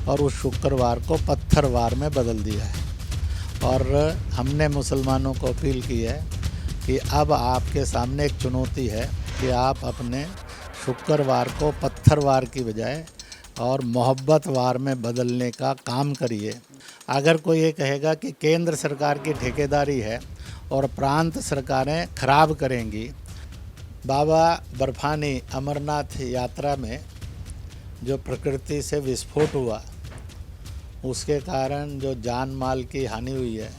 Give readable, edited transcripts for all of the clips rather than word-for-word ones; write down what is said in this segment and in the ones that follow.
और उस शुक्रवार को पत्थरवार में बदल दिया है। और हमने मुसलमानों को अपील की है कि अब आपके सामने एक चुनौती है कि आप अपने शुक्रवार को पत्थरवार की बजाय और मोहब्बत वार में बदलने का काम करिए। अगर कोई ये कहेगा कि केंद्र सरकार की ठेकेदारी है और प्रांत सरकारें खराब करेंगी, बाबा बर्फानी अमरनाथ यात्रा में जो प्रकृति से विस्फोट हुआ उसके कारण जो जान माल की हानि हुई है,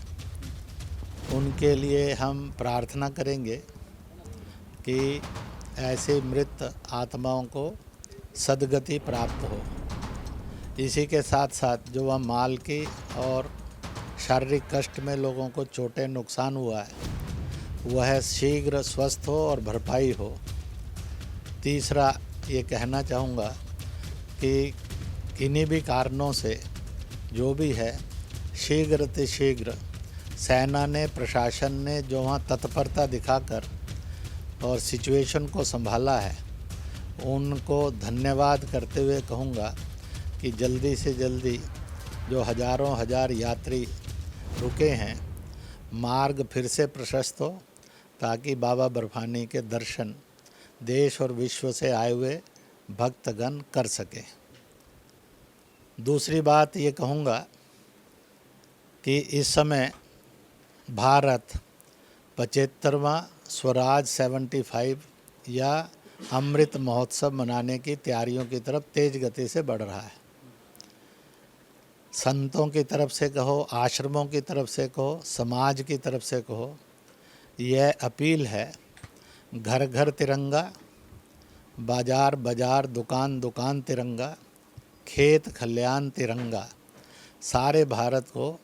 उनके लिए हम प्रार्थना करेंगे कि ऐसे मृत आत्माओं को सद्गति प्राप्त हो। इसी के साथ साथ जो वह माल की और शारीरिक कष्ट में लोगों को चोटें नुकसान हुआ है, वह शीघ्र स्वस्थ हो और भरपाई हो। तीसरा ये कहना चाहूँगा कि किन्हीं भी कारणों से जो भी है, शीघ्र सेना ने, प्रशासन ने जो वहाँ तत्परता दिखाकर और सिचुएशन को संभाला है, उनको धन्यवाद करते हुए कहूँगा कि जल्दी से जल्दी जो हजारों हजार यात्री रुके हैं, मार्ग फिर से प्रशस्त हो ताकि बाबा बर्फानी के दर्शन देश और विश्व से आए हुए भक्तगण कर सके। दूसरी बात ये कहूँगा कि इस समय भारत 75वां स्वराज 75 या अमृत महोत्सव मनाने की तैयारियों की तरफ तेज गति से बढ़ रहा है। संतों की तरफ से कहो, आश्रमों की तरफ से कहो, समाज की तरफ से कहो, यह अपील है, घर घर तिरंगा, बाजार बाजार, दुकान दुकान तिरंगा, खेत खलियान तिरंगा। सारे भारत को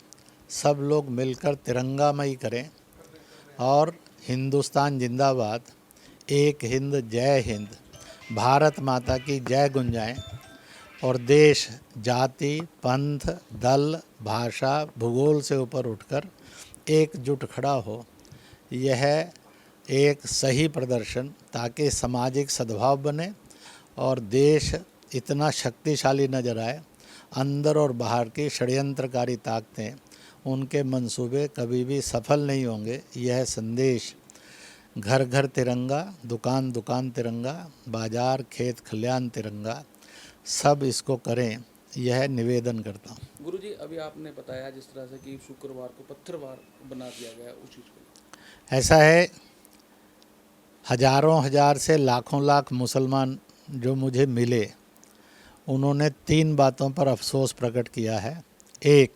सब लोग मिलकर तिरंगामयी करें और हिंदुस्तान जिंदाबाद, एक हिंद जय हिंद, भारत माता की जय गुंजाएं और देश जाति, पंथ, दल, भाषा, भूगोल से ऊपर उठकर एकजुट खड़ा हो। यह एक सही प्रदर्शन ताकि सामाजिक सद्भाव बने और देश इतना शक्तिशाली नजर आए। अंदर और बाहर की षड्यंत्रकारी ताकतें, उनके मंसूबे कभी भी सफल नहीं होंगे। यह संदेश घर घर तिरंगा, दुकान दुकान तिरंगा, बाजार खेत खलियान तिरंगा, सब इसको करें, यह निवेदन करता हूँ। गुरुजी, अभी आपने बताया जिस तरह से कि शुक्रवार को पत्थरवार बना दिया गया, उस चीज़ को ऐसा है, हजारों हजार से लाखों लाख मुसलमान जो मुझे मिले, उन्होंने 3 बातों पर अफसोस प्रकट किया है। एक,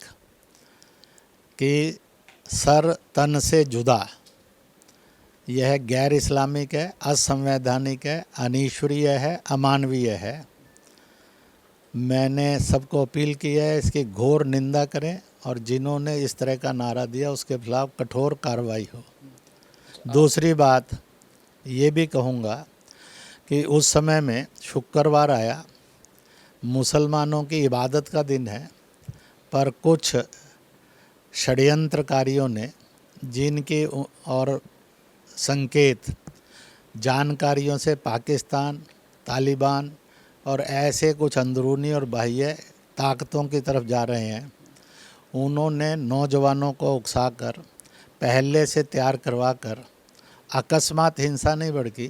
कि सर तन से जुदा, यह गैर इस्लामिक है, असंवैधानिक है, अनीश्वरीय है, अमानवीय है। मैंने सबको अपील की है इसकी घोर निंदा करें और जिन्होंने इस तरह का नारा दिया उसके खिलाफ कठोर कार्रवाई हो। दूसरी बात ये भी कहूँगा कि उस समय में शुक्रवार आया, मुसलमानों की इबादत का दिन है, पर कुछ षड्यंत्रकारियों ने जिनके और संकेत जानकारियों से पाकिस्तान, तालिबान और ऐसे कुछ अंदरूनी और बाह्य ताकतों की तरफ जा रहे हैं, उन्होंने नौजवानों को उकसाकर, पहले से तैयार करवाकर अकस्मात हिंसा नहीं भड़की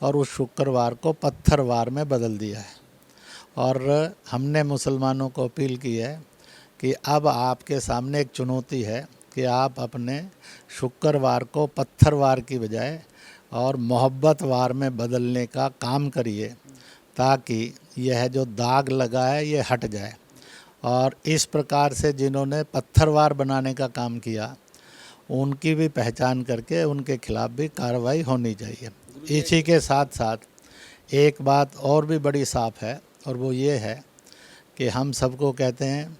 और उस शुक्रवार को पत्थरवार में बदल दिया है। और हमने मुसलमानों को अपील की है कि अब आपके सामने एक चुनौती है कि आप अपने शुक्रवार को पत्थरवार की बजाय और मोहब्बत वार में बदलने का काम करिए ताकि यह जो दाग लगा है ये हट जाए। और इस प्रकार से जिन्होंने पत्थरवार बनाने का काम किया, उनकी भी पहचान करके उनके खिलाफ भी कार्रवाई होनी चाहिए। इसी के साथ साथ एक बात और भी बड़ी साफ है और वो ये है कि हम सबको कहते हैं,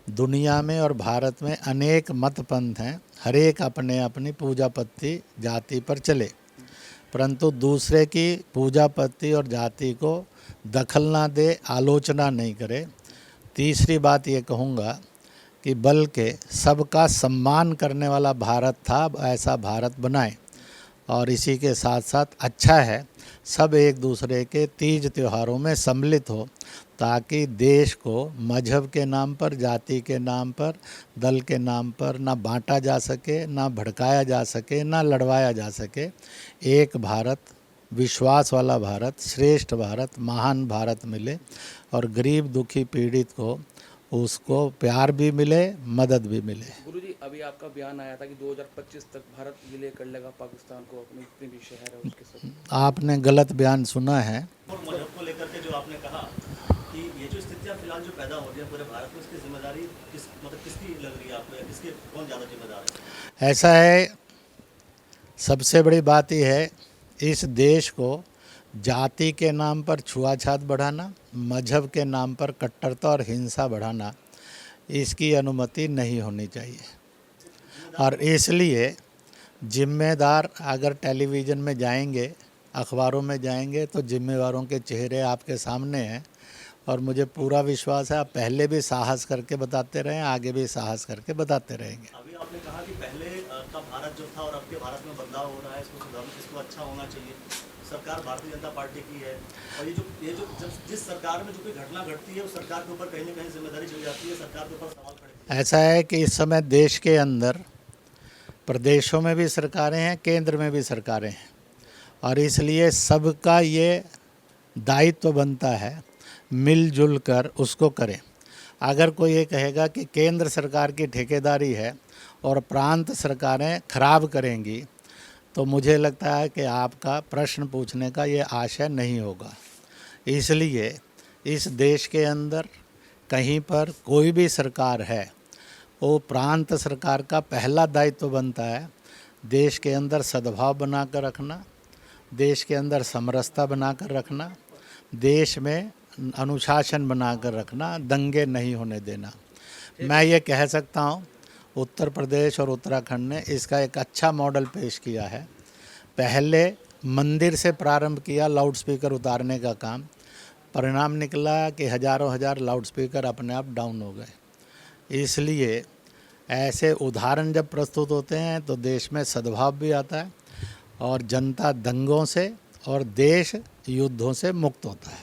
दुनिया में और भारत में अनेक मत पंथ हैं, हर एक अपने अपनी पूजा पत्ती जाति पर चले, परंतु दूसरे की पूजा पत्ती और जाति को दखल ना दे, आलोचना नहीं करे। तीसरी बात ये कहूँगा कि बल्कि सबका सम्मान करने वाला भारत था, ऐसा भारत बनाए और इसी के साथ साथ अच्छा है सब एक दूसरे के तीज त्योहारों में सम्मिलित हो, ताकि देश को मजहब के नाम पर, जाति के नाम पर, दल के नाम पर ना बांटा जा सके, ना भड़काया जा सके, ना लड़वाया जा सके। एक भारत, विश्वास वाला भारत, श्रेष्ठ भारत, महान भारत मिले और गरीब दुखी पीड़ित को उसको प्यार भी मिले, मदद भी मिले। गुरुजी, अभी आपका बयान आया था कि 2025 तक भारत विलय कर लेगा पाकिस्तान को, अपने जितने भी शहर है उसके सब। आपने गलत बयान सुना है। और मजहब को लेकर के जो आपने कहा कि ये जो स्थितियां फिलहाल जो पैदा हो रही है पूरे भारत में, इसकी जिम्मेदारी किसकी लग रही है आपको, या किसके, कौन ज़्यादा जिम्मेदार है? ऐसा है, सबसे बड़ी बात यह है, इस देश को जाति के नाम पर छुआछात बढ़ाना, मजहब के नाम पर कट्टरता और हिंसा बढ़ाना, इसकी अनुमति नहीं होनी चाहिए। और इसलिए जिम्मेदार, अगर टेलीविज़न में जाएंगे, अखबारों में जाएंगे, तो जिम्मेवारों के चेहरे आपके सामने हैं। और मुझे पूरा विश्वास है आप पहले भी साहस करके बताते रहे, आगे भी साहस करके बताते रहेंगे। अभी आपने कहा कि पहले का भारत जो था और अब के भारत में बदलाव हो रहा है, इसको सुधारना, इसको अच्छा होना चाहिए। सरकार भारतीय जनता पार्टी की है, और ये जो जिस सरकार में जो कोई घटना घटती है, उस सरकार के ऊपर कहीं ना कहीं जिम्मेदारी जुड़ जाती है, सरकार के ऊपर सवाल खड़े। ऐसा है कि इस समय देश के अंदर प्रदेशों में भी सरकारें हैं, केंद्र में भी सरकारें हैं, और इसलिए सबका ये दायित्व बनता है मिलजुल कर उसको करें। अगर कोई ये कहेगा कि केंद्र सरकार की ठेकेदारी है और प्रांत सरकारें खराब करेंगी, तो मुझे लगता है कि आपका प्रश्न पूछने का ये आशय नहीं होगा। इसलिए इस देश के अंदर कहीं पर कोई भी सरकार है, वो प्रांत सरकार का पहला दायित्व बनता है देश के अंदर सद्भाव बना कर रखना, देश के अंदर समरसता बना कर रखना, देश में अनुशासन बना कर रखना, दंगे नहीं होने देना। मैं ये कह सकता हूँ उत्तर प्रदेश और उत्तराखंड ने इसका एक अच्छा मॉडल पेश किया है। पहले मंदिर से प्रारंभ किया लाउड स्पीकर उतारने का काम, परिणाम निकला कि हज़ारों हज़ार लाउड स्पीकर अपने आप डाउन हो गए। इसलिए ऐसे उदाहरण जब प्रस्तुत होते हैं तो देश में सद्भाव भी आता है और जनता दंगों से और देश युद्धों से मुक्त होता है।